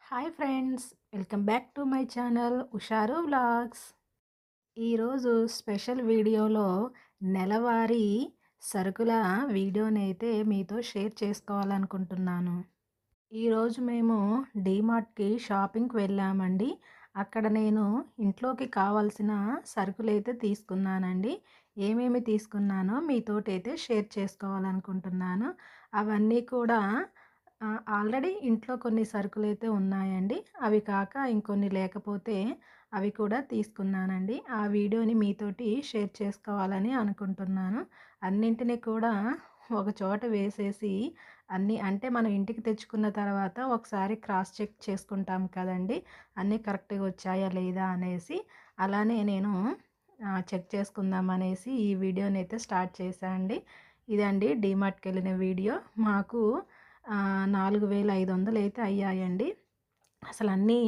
Hi friends, welcome back to my channel Usharu vlogs. ఈరోజు special వీడియోలో నెలవారీ సరుకుల వీడియోనైతే మీతో షేర్ చేసుకోవాలనుకుంటున్నాను. ఈరోజు మేము డీమార్ట్కి షాపింగ్కి వెళ్ళామండి. అక్కడ నేను ఇంట్లోకి కావాల్సిన సరుకులైతే తీసుకున్నానండి. ఏమేమి తీసుకున్నానో మీతోటైతే షేర్ చేసుకోవాలనుకుంటున్నాను. అవన్నీ కూడా ఆల్రెడీ ఇంట్లో కొన్ని సరుకులైతే ఉన్నాయండి. అవి కాక ఇంకొన్ని లేకపోతే అవి కూడా తీసుకున్నానండి. ఆ వీడియోని మీతోటి షేర్ చేసుకోవాలని అనుకుంటున్నాను. అన్నింటిని కూడా ఒక చోట వేసేసి అన్నీ అంటే మనం ఇంటికి తెచ్చుకున్న తర్వాత ఒకసారి క్రాస్ చెక్ చేసుకుంటాం కదండీ! అన్నీ కరెక్ట్‌గా వచ్చాయా లేదా అనేసి. అలానే నేను చెక్ చేసుకుందాం అనేసి ఈ వీడియోనైతే స్టార్ట్ చేశా అండి. ఇదండి డీమార్ట్‌కెళ్ళిన వీడియో. మాకు 4,500 అయితే అయ్యాయండి. అసలన్నీ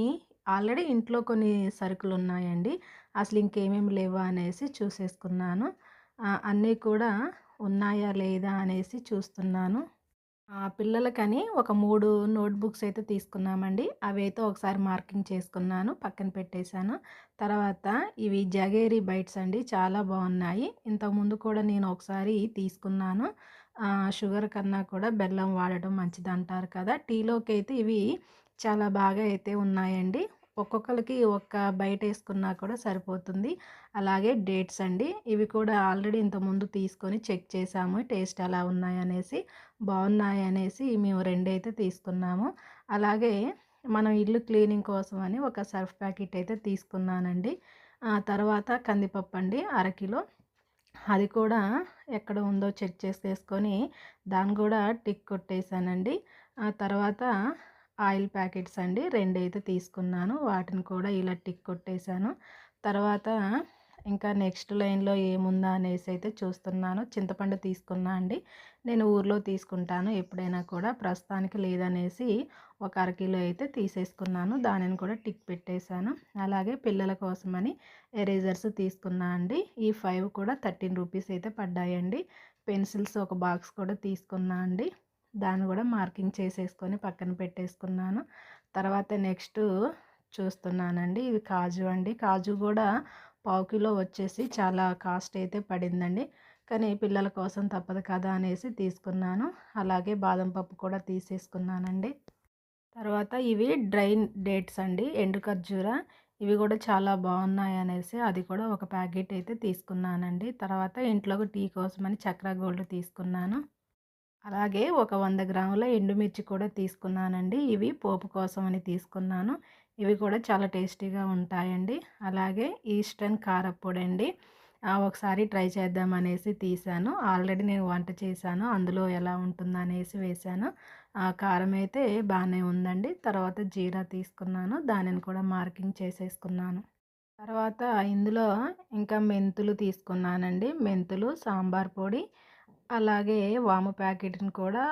ఆల్రెడీ ఇంట్లో కొన్ని సరుకులున్నాయండి. అసలు ఇంకేమేమి లేవా అనేసి చూసేసుకున్నాను. అన్నీ కూడా ఉన్నాయా లేదా అనేసి చూస్తున్నాను. పిల్లలకని ఒక 3 నోట్‌బుక్స్ అయితే తీసుకున్నామండి. అవైతే ఒకసారి మార్కింగ్ చేసుకున్నాను. పక్కన పెట్టేశాను. తర్వాత ఇవి జగేరి బైట్స్ అండి. చాలా బాగున్నాయి. ఇంతకుముందు కూడా నేను ఒకసారి తీసుకున్నాను. షుగర్ కన్నా కూడా బెల్లం వాడడం మంచిదంటారు కదా! టీలోకైతే ఇవి చాలా బాగా అయితే ఉన్నాయండి. ఒక్కొక్కళ్ళకి ఒక్క బైటేసుకున్నా కూడా సరిపోతుంది. అలాగే డేట్స్ అండి. ఇవి కూడా ఆల్రెడీ ఇంతకుముందు తీసుకొని చెక్ చేశాము. టేస్ట్ ఎలా ఉన్నాయనేసి. బాగున్నాయనేసి మేము 2 అయితే తీసుకున్నాము. అలాగే మనం ఇల్లు క్లీనింగ్ కోసం అని ఒక సర్ఫ్ ప్యాకెట్ అయితే తీసుకున్నానండి. తర్వాత కందిపప్పు అండి అరకిలో. అది కూడా ఎక్కడ ఉందో చెక్ చేసేసుకొని దాన్ని కూడా టిక్ కొట్టేసానండి. ఆ తర్వాత ఆయిల్ ప్యాకెట్స్ అండి 2 అయితే తీసుకున్నాను. వాటిని కూడా ఇలా టిక్ కొట్టేశాను. తర్వాత ఇంకా నెక్స్ట్ లైన్‌లో ఏముందా అనేసి అయితే చూస్తున్నాను. చింతపండు తీసుకున్నా అండి. నేను ఊర్లో తీసుకుంటాను ఎప్పుడైనా కూడా. ప్రస్తుతానికి లేదనేసి ఒక అరకిలో అయితే తీసేసుకున్నాను. దానిని కూడా టిక్ పెట్టేశాను. అలాగే పిల్లల కోసమని ఎరేజర్స్ తీసుకున్నా అండి. ఈ 5 కూడా 13 రూపీస్ అయితే పడ్డాయండి. పెన్సిల్స్ ఒక బాక్స్ కూడా తీసుకున్నా అండి. దాన్ని కూడా మార్కింగ్ చేసేసుకొని పక్కన పెట్టేసుకున్నాను. తర్వాత నెక్స్ట్ చూస్తున్నానండి. ఇవి కాజు అండి. కాజు కూడా పావు కిలో వచ్చేసి చాలా కాస్ట్ అయితే పడిందండి. కానీ పిల్లల కోసం తప్పదు కదా అనేసి తీసుకున్నాను. అలాగే బాదం పప్పు కూడా తీసేసుకున్నానండి. తర్వాత ఇవి డ్రై డేట్స్ అండి. ఎండు ఖర్జూర. ఇవి కూడా చాలా బాగున్నాయనేసి అది కూడా ఒక ప్యాకెట్ అయితే తీసుకున్నానండి. తర్వాత ఇంట్లోకి టీ కోసమని చక్రా గోల్డ్ తీసుకున్నాను. అలాగే ఒక 100 గ్రాముల ఎండుమిర్చి కూడా తీసుకున్నానండి. ఇవి పోపు కోసమని తీసుకున్నాను. ఇవి కూడా చాలా టేస్టీగా ఉంటాయండి. అలాగే ఈస్టర్న్ కారప్పొడండి. ఒకసారి ట్రై చేద్దామనేసి తీశాను. ఆల్రెడీ నేను వంట చేశాను. అందులో ఎలా ఉంటుందనేసి వేశాను. కారం అయితే బాగానే ఉందండి. తర్వాత జీరా తీసుకున్నాను. దానిని కూడా మార్కింగ్ చేసేసుకున్నాను. తర్వాత ఇందులో ఇంకా మెంతులు తీసుకున్నానండి. మెంతులు, సాంబార్ పొడి, అలాగే వాము ప్యాకెట్‌ని కూడా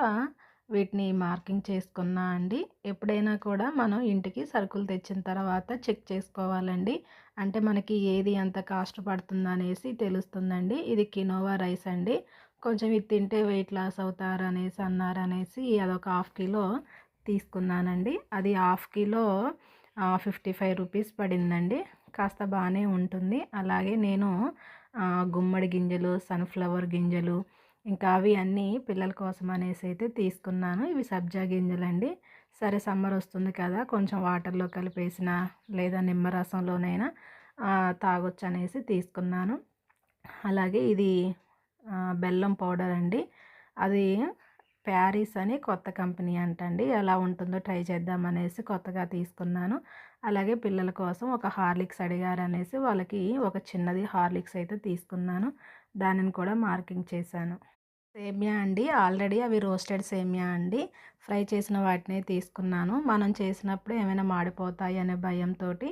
వీటిని మార్కింగ్ చేసుకున్నా అండి. ఎప్పుడైనా కూడా మనం ఇంటికి సరుకులు తెచ్చిన తర్వాత చెక్ చేసుకోవాలండి. అంటే మనకి ఏది ఎంత కాస్ట్ పడుతుందనేసి తెలుస్తుందండి. ఇది కినోవా రైస్ అండి. కొంచెం ఇది తింటే వెయిట్ లాస్ అవుతారనేసి అన్నారనేసి అదొక హాఫ్ కిలో తీసుకున్నానండి. అది హాఫ్ కిలో 55 రూపీస్ పడిందండి. కాస్త బాగానే ఉంటుంది. అలాగే నేను గుమ్మడి గింజలు, సన్‌ఫ్లవర్ గింజలు, ఇంకా అవి అన్నీ పిల్లల కోసం అనేసి అయితే తీసుకున్నాను. ఇవి సబ్జా గింజలండి. సరే సమ్మర్ వస్తుంది కదా! కొంచెం వాటర్‌లో కలిపేసిన లేదా నిమ్మరసంలోనైనా తాగొచ్చు అనేసి తీసుకున్నాను. అలాగే ఇది బెల్లం పౌడర్ అండి. అది ప్యారిస్ అని కొత్త కంపెనీ అంటండి. ఎలా ఉంటుందో ట్రై చేద్దామనేసి కొత్తగా తీసుకున్నాను. అలాగే పిల్లల కోసం ఒక హార్లిక్స్ అడిగారనేసి వాళ్ళకి ఒక చిన్నది హార్లిక్స్ అయితే తీసుకున్నాను. దానిని కూడా మార్కింగ్ చేశాను. సేమియా అండి. ఆల్రెడీ అవి రోస్టెడ్ సేమియా అండి. ఫ్రై చేసిన వాటినే తీసుకున్నాను. మనం చేసినప్పుడు ఏమైనా మాడిపోతాయి అనే భయంతోటి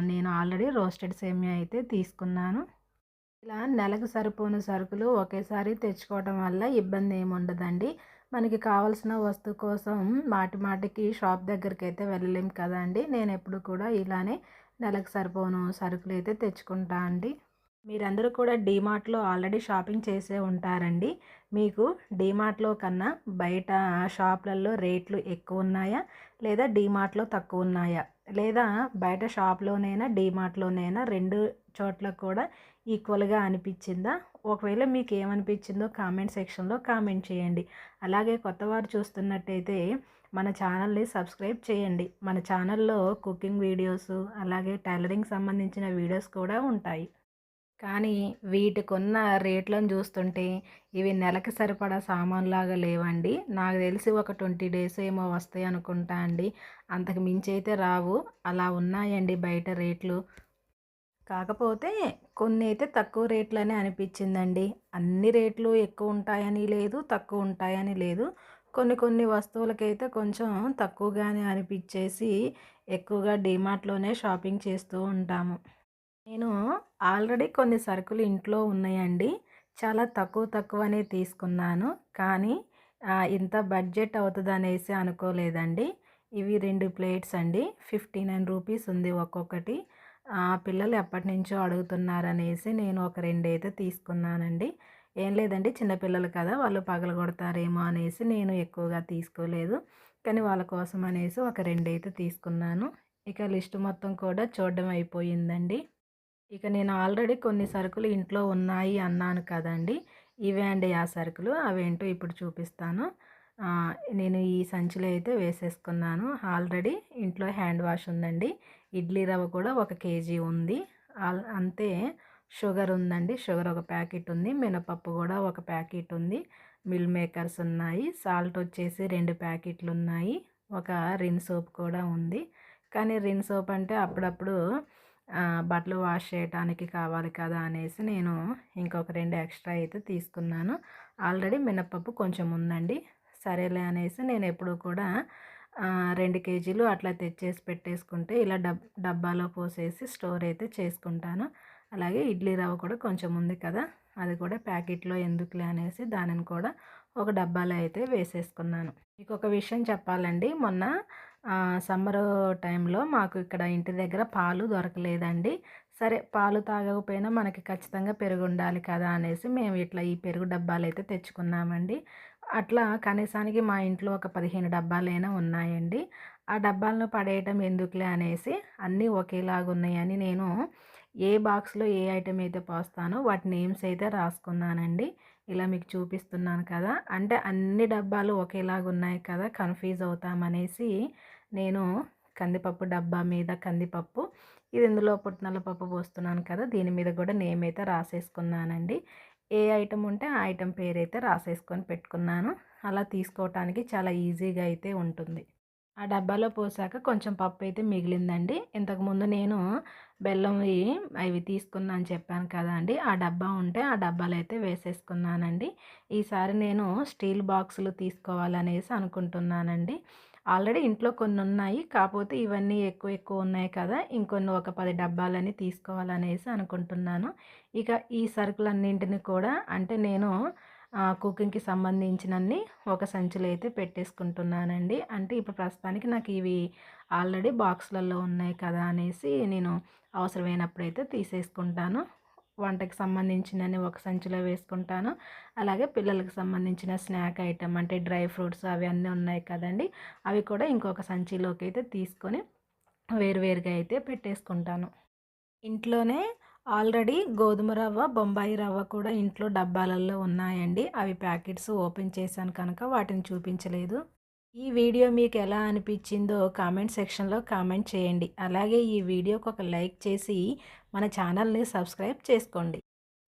నేను ఆల్రెడీ రోస్టెడ్ సేమియా అయితే తీసుకున్నాను. ఇలా నెలకు సరిపోను సరుకులు ఒకేసారి తెచ్చుకోవడం వల్ల ఇబ్బంది ఏమి ఉండదండి. మనకి కావాల్సిన వస్తువు కోసం మాటి మాటికి షాప్ దగ్గరికైతే వెళ్ళలేం కదండీ. నేను ఎప్పుడు కూడా ఇలానే నెలకు సరిపోను సరుకులు అయితే తెచ్చుకుంటా అండి. మీరందరూ కూడా డీమార్ట్‌లో ఆల్రెడీ షాపింగ్ చేసే ఉంటారండి. మీకు డీమార్ట్‌లో కన్నా బయట షాపులలో రేట్లు ఎక్కువున్నాయా? లేదా డీమార్ట్‌లో తక్కువున్నాయా? లేదా బయట షాప్‌లోనైనా, డీమార్ట్‌లోనైనా 2 చోట్ల కూడా ఈక్వల్‌గా అనిపిచ్చిందా? ఒకవేళ మీకేమనిపిచ్చిందో కామెంట్ సెక్షన్‌లో కామెంట్ చేయండి. అలాగే కొత్తవారు చూస్తున్నట్టయితే మన ఛానల్‌ని సబ్స్క్రైబ్ చేయండి. మన ఛానల్‌లో కుకింగ్ వీడియోసు, అలాగే టైలరింగ్ సంబంధించిన వీడియోస్ కూడా ఉంటాయి. కానీ వీటికున్న రేట్లను చూస్తుంటే ఇవి నెలకి సరిపడా సామాన్లాగా లేవండి. నాకు తెలిసి ఒక 20 డేస్ ఏమో వస్తాయి అనుకుంటా అండి. అంతకు మించి అయితే రావు. అలా ఉన్నాయండి బయట రేట్లు. కాకపోతే కొన్ని అయితే తక్కువ రేట్లనే అనిపించిందండి. అన్ని రేట్లు ఎక్కువ ఉంటాయని లేదు, తక్కువ ఉంటాయని లేదు. కొన్ని కొన్ని వస్తువులకైతే కొంచెం తక్కువగానే అనిపించేసి ఎక్కువగా డీమార్ట్‌లోనే షాపింగ్ చేస్తూ ఉంటాము. నేను ఆల్రెడీ కొన్ని సరుకులు ఇంట్లో ఉన్నాయండి. చాలా తక్కువ తక్కువనే తీసుకున్నాను. కానీ ఇంత బడ్జెట్ అవుతదనేసి అనుకోలేదండి. ఇవి 2 ప్లేట్స్ అండి. 59 రూపీస్ ఉంది ఒక్కొక్కటి. పిల్లలు ఎప్పటినుంచో అడుగుతున్నారనేసి నేను ఒక 2 అయితే తీసుకున్నానండి. ఏం లేదండి, చిన్న పిల్లలు కదా! వాళ్ళు పగలగొడతారేమో అనేసి నేను ఎక్కువగా తీసుకోలేదు. కానీ వాళ్ళ కోసం అనేసి ఒక 2 అయితే తీసుకున్నాను. ఇక లిస్ట్ మొత్తం కూడా చూడడం అయిపోయిందండి. ఇక నేను ఆల్రెడీ కొన్ని సరుకులు ఇంట్లో ఉన్నాయి అన్నాను కదండీ! ఇవే అండి ఆ సరుకులు. అవేంటో ఇప్పుడు చూపిస్తాను. నేను ఈ సంచిలో అయితే వేసేసుకున్నాను. ఆల్రెడీ ఇంట్లో హ్యాండ్ వాష్ ఉందండి. ఇడ్లీ రవ్వ కూడా 1 కేజీ ఉంది. అంతే షుగర్ ఉందండి. షుగర్ ఒక ప్యాకెట్ ఉంది. మినపప్పు కూడా ఒక ప్యాకెట్ ఉంది. మిల్ మేకర్స్ ఉన్నాయి. సాల్ట్ వచ్చేసి 2 ప్యాకెట్లు ఉన్నాయి. ఒక రిన్ సోప్ కూడా ఉంది. కానీ రిన్ సోప్ అంటే అప్పుడప్పుడు బట్టలు వాష్ చేయటానికి కావాలి కదా అనేసి నేను ఇంకొక 2 ఎక్స్ట్రా అయితే తీసుకున్నాను. ఆల్రెడీ మినపప్పు కొంచెం ఉందండి. సరేలే అనేసి నేను ఎప్పుడూ కూడా 2 కేజీలు అట్లా తెచ్చేసి పెట్టేసుకుంటే ఇలా డబ్బాలో పోసేసి స్టోర్ అయితే చేసుకుంటాను. అలాగే ఇడ్లీ రవ్వ కూడా కొంచెం ఉంది కదా! అది కూడా ప్యాకెట్‌లో ఎందుకులే అనేసి దానిని కూడా ఒక డబ్బాలో అయితే వేసేసుకున్నాను. మీకొక విషయం చెప్పాలండి. మొన్న సమ్మరు టైంలో మాకు ఇక్కడ ఇంటి దగ్గర పాలు దొరకలేదండి. సరే, పాలు తాగకపోయినా మనకి ఖచ్చితంగా పెరుగుండాలి కదా అనేసి మేము ఇట్లా ఈ పెరుగు డబ్బాలైతే తెచ్చుకున్నామండి. అట్లా కనీసానికి మా ఇంట్లో ఒక 15 డబ్బాలైనా ఉన్నాయండి. ఆ డబ్బాలను పడేయటం ఎందుకులే అనేసి అన్నీ ఒకేలాగున్నాయని నేను ఏ బాక్స్‌లో ఏ ఐటెమ్ అయితే పోస్తానో వాటి నేమ్స్ అయితే రాసుకున్నానండి. ఇలా మీకు చూపిస్తున్నాను కదా! అంటే అన్ని డబ్బాలు ఒకేలాగున్నాయి కదా! కన్‌ఫ్యూజ్ అవుతామనేసి నేను కందిపప్పు డబ్బా మీద కందిపప్పు, ఇది ఇందులో పుట్నాల పప్పు పోస్తున్నాను కదా! దీని మీద కూడా నేమ్ అయితే రాసేసుకున్నానండి. ఏ ఐటెమ్ ఉంటే ఆ ఐటెమ్ పేరైతే రాసేసుకొని పెట్టుకున్నాను. అలా తీసుకోవటానికి చాలా ఈజీగా అయితే ఉంటుంది. ఆ డబ్బాలో పోసాక కొంచెం పప్పైతే మిగిలిందండి. ఇంతకుముందు నేను బెల్లంవి అవి తీసుకున్నా అని చెప్పాను కదండీ! ఆ డబ్బా ఉంటే ఆ డబ్బాలో అయితే వేసేసుకున్నానండి. ఈసారి నేను స్టీల్ బాక్సులు తీసుకోవాలనేసి అనుకుంటున్నానండి. ఆల్రెడీ ఇంట్లో కొన్నున్నాయి. కాపోతే ఇవన్నీ ఎక్కువ ఎక్కువ ఉన్నాయి కదా! ఇంకొన్ని ఒక 10 డబ్బాలని తీసుకోవాలనేసి అనుకుంటున్నాను. ఇక ఈ సరుకులన్నింటిని కూడా అంటే నేను కుకింగ్‌కి సంబంధించినన్ని ఒక సంచిలో అయితే పెట్టేసుకుంటున్నానండి. అంటే ఇప్పుడు ప్రస్తుతానికి నాకు ఇవి ఆల్రెడీ బాక్స్‌లలో ఉన్నాయి కదా అనేసి నేను అవసరమైనప్పుడైతే తీసేసుకుంటాను. వంటకి సంబంధించినన్ని ఒక సంచిలో వేసుకుంటాను. అలాగే పిల్లలకి సంబంధించిన స్నాక్ ఐటెమ్ అంటే డ్రై ఫ్రూట్స్ అవి అన్నీ ఉన్నాయి కదండీ! అవి కూడా ఇంకొక సంచిలోకైతే తీసుకొని వేరువేరుగా అయితే పెట్టేసుకుంటాను. ఇంట్లోనే ఆల్రెడీ గోధుమ రవ్వ, బొంబాయి రవ్వ కూడా ఇంట్లో డబ్బాలలో ఉన్నాయండి. అవి ప్యాకెట్స్ ఓపెన్ చేశాను కనుక వాటిని చూపించలేదు. ఈ వీడియో మీకు ఎలా అనిపించిందో కామెంట్ సెక్షన్‌లో కామెంట్ చేయండి. అలాగే ఈ వీడియోకి ఒక లైక్ చేసి మన ఛానల్‌ని సబ్స్క్రైబ్ చేసుకోండి.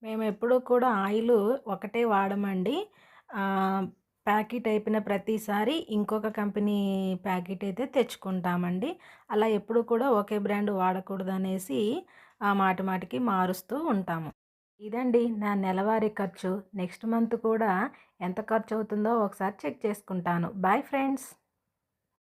మేమెప్పుడూ కూడా ఆయిలు ఒకటే వాడమండి. ఆహ్, ప్యాకెట్ అయిపోయిన ప్రతిసారి ఇంకొక కంపెనీ ప్యాకెట్ అయితే తెచ్చుకుంటామండి. అలా ఎప్పుడు కూడా ఒకే బ్రాండ్ వాడకూడదనేసి మాటి మాటికి మారుస్తూ ఉంటాము. ఇదండి నా నెలవారీ ఖర్చు. నెక్స్ట్ మంత్ కూడా ఎంత ఖర్చవుతుందో ఒకసారి చెక్ చేసుకుంటాను. Bye friends.